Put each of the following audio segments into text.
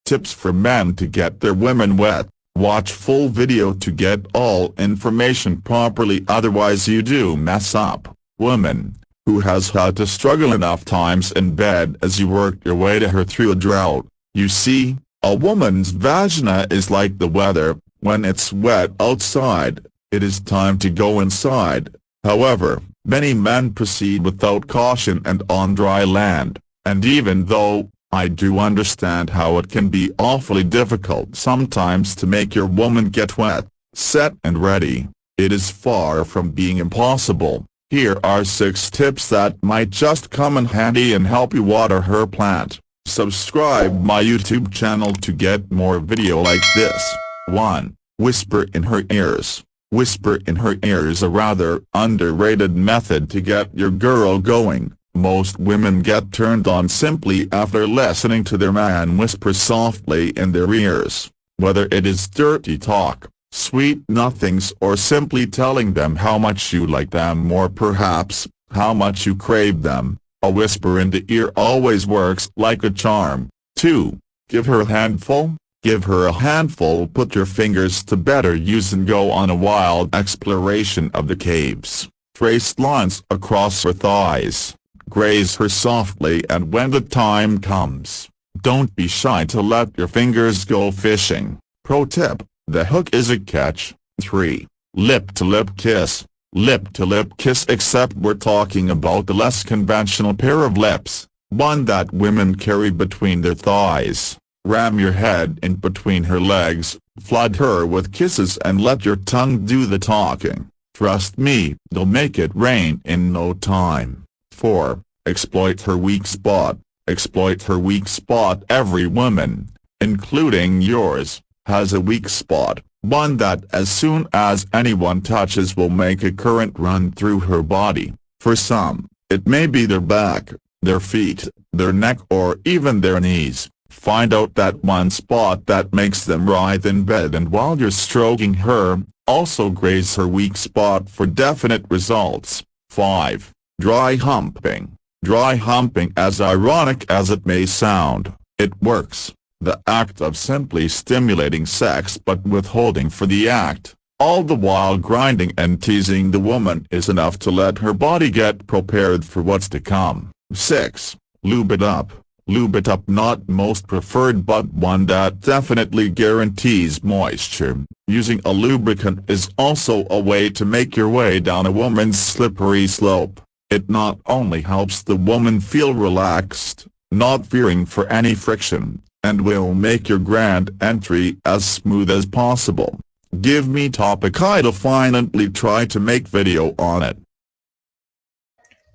Tips for men to get their women wet. Watch full video to get all information properly, otherwise you do mess up. Woman, who has had to struggle enough times in bed as you work your way to her through a drought. You see, a woman's vagina is like the weather. When it's wet outside, it is time to go inside. However, many men proceed without caution and on dry land, and even though I do understand how it can be awfully difficult sometimes to make your woman get wet, set and ready, it is far from being impossible. Here are 6 tips that might just come in handy and help you water her plant. Subscribe my YouTube channel to get more video like this. 1. Whisper in her ears. Whisper in her ear is a rather underrated method to get your girl going. Most women get turned on simply after listening to their man whisper softly in their ears. Whether it is dirty talk, sweet nothings, or simply telling them how much you like them, or perhaps how much you crave them, a whisper in the ear always works like a charm. 2. Give her a handful. Give her a handful. Put your fingers to better use and go on a wild exploration of the caves. Trace lines across her thighs. Graze her softly, and when the time comes, don't be shy to let your fingers go fishing. Pro tip: the hook is a catch. 3. Lip-to-lip kiss. Lip-to-lip kiss, except we're talking about the less conventional pair of lips, one that women carry between their thighs. Ram your head in between her legs, flood her with kisses and let your tongue do the talking. Trust me, they'll make it rain in no time. 4. Exploit her weak spot. Exploit her weak spot. Every woman, including yours, has a weak spot, one that as soon as anyone touches will make a current run through her body. For some, it may be their back, their feet, their neck, or even their knees. Find out that one spot that makes them writhe in bed, and while you're stroking her, also graze her weak spot for definite results. 5. Dry humping. Dry humping, as ironic as it may sound, it works. The act of simply stimulating sex but withholding for the act, all the while grinding and teasing the woman, is enough to let her body get prepared for what's to come. 6. Lube it up. Lube it up, not most preferred but one that definitely guarantees moisture. Using a lubricant is also a way to make your way down a woman's slippery slope. It not only helps the woman feel relaxed, not fearing for any friction, and will make your grand entry as smooth as possible. Give me topic, I'll finally try to make video on it.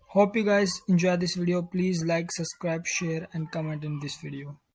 Hope you guys enjoy this video. Please like, subscribe, share and comment in this video.